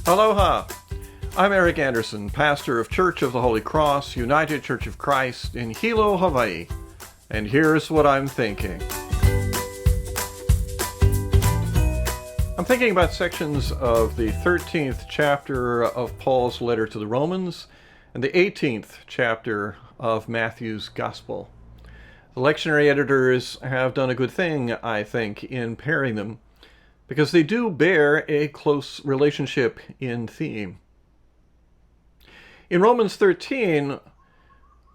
Aloha! I'm Eric Anderson, pastor of Church of the Holy Cross, United Church of Christ in Hilo, Hawaii. And here's what I'm thinking. I'm thinking about sections of the 13th chapter of Paul's letter to the Romans and the 18th chapter of Matthew's Gospel. The lectionary editors have done a good thing, I think, in pairing them, because they do bear a close relationship in theme. In Romans 13,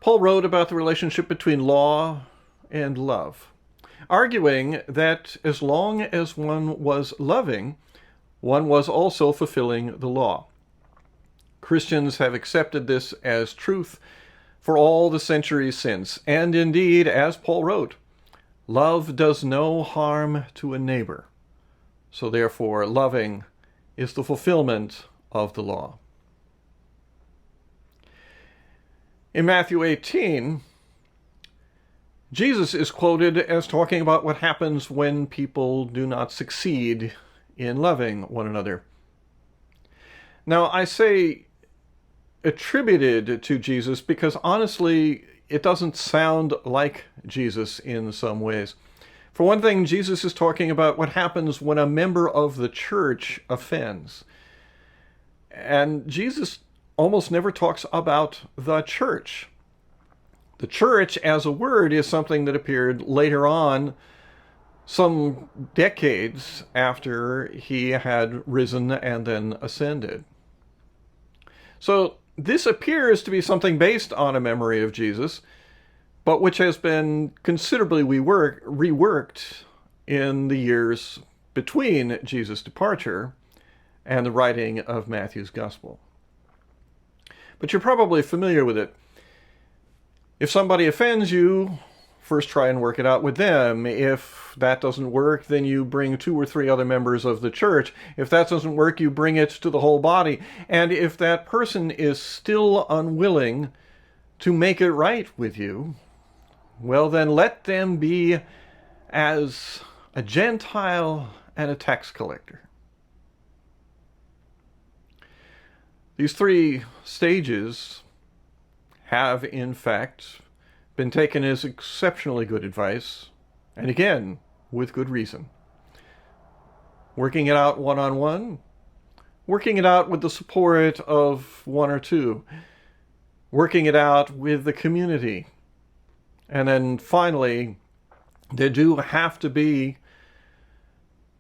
Paul wrote about the relationship between law and love, arguing that as long as one was loving, one was also fulfilling the law. Christians have accepted this as truth for all the centuries since, and indeed, as Paul wrote, love does no harm to a neighbor. So therefore, loving is the fulfillment of the law. In Matthew 18, Jesus is quoted as talking about what happens when people do not succeed in loving one another. Now, I say attributed to Jesus because honestly, it doesn't sound like Jesus in some ways. For one thing, Jesus is talking about what happens when a member of the church offends. And Jesus almost never talks about the church. The church as a word is something that appeared later on, some decades after he had risen and then ascended. So this appears to be something based on a memory of Jesus, but which has been considerably reworked in the years between Jesus' departure and the writing of Matthew's Gospel. But you're probably familiar with it. If somebody offends you, first try and work it out with them. If that doesn't work, then you bring 2 or 3 other members of the church. If that doesn't work, you bring it to the whole body. And if that person is still unwilling to make it right with you, well, then let them be as a Gentile and a tax collector. These 3 stages have, in fact, been taken as exceptionally good advice, and again, with good reason. Working it out one-on-one, working it out with the support of 1 or 2, working it out with the community. And then finally, there do have to be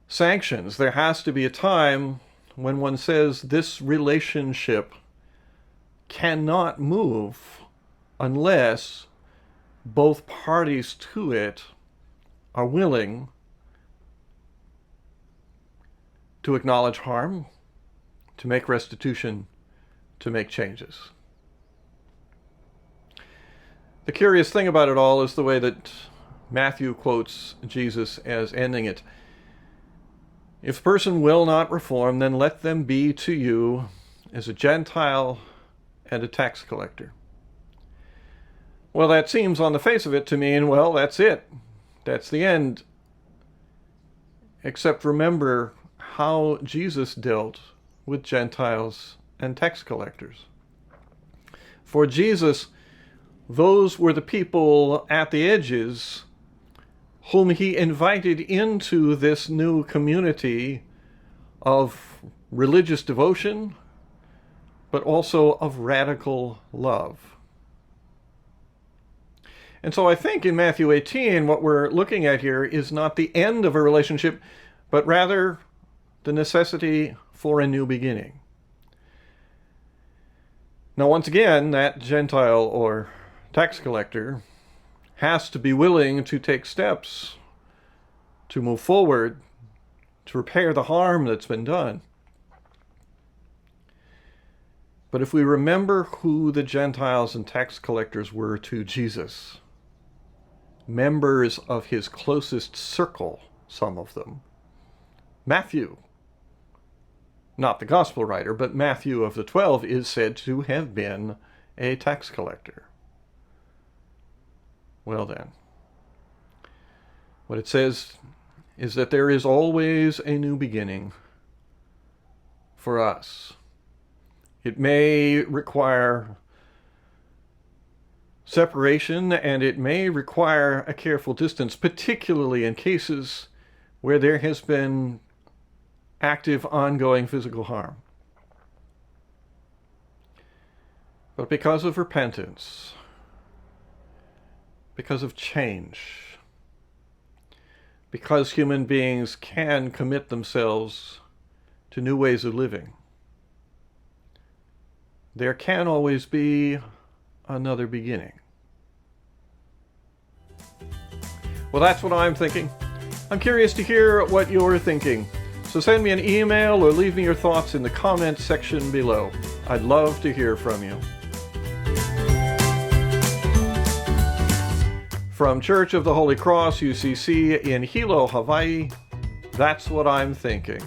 sanctions. There has to be a time when one says this relationship cannot move unless both parties to it are willing to acknowledge harm, to make restitution, to make changes. The curious thing about it all is the way that Matthew quotes Jesus as ending it. If a person will not reform, then let them be to you as a Gentile and a tax collector. Well, that seems on the face of it to mean, well, that's it. That's the end. Except remember how Jesus dealt with Gentiles and tax collectors. For Jesus, those were the people at the edges whom he invited into this new community of religious devotion, but also of radical love. And so I think in Matthew 18, what we're looking at here is not the end of a relationship, but rather the necessity for a new beginning. Now, once again, that Gentile or tax collector has to be willing to take steps to move forward, to repair the harm that's been done. But if we remember who the Gentiles and tax collectors were to Jesus, members of his closest circle, some of them, Matthew, not the gospel writer, but Matthew of the 12 is said to have been a tax collector. Well then, what it says is that there is always a new beginning for us It may require separation, and it may require a careful distance, particularly in cases where there has been active, ongoing physical harm. But because of repentance, because of change, because human beings can commit themselves to new ways of living, there can always be another beginning. Well, that's what I'm thinking. I'm curious to hear what you're thinking. So send me an email or leave me your thoughts in the comments section below. I'd love to hear from you. From Church of the Holy Cross, UCC, in Hilo, Hawaii, that's what I'm thinking.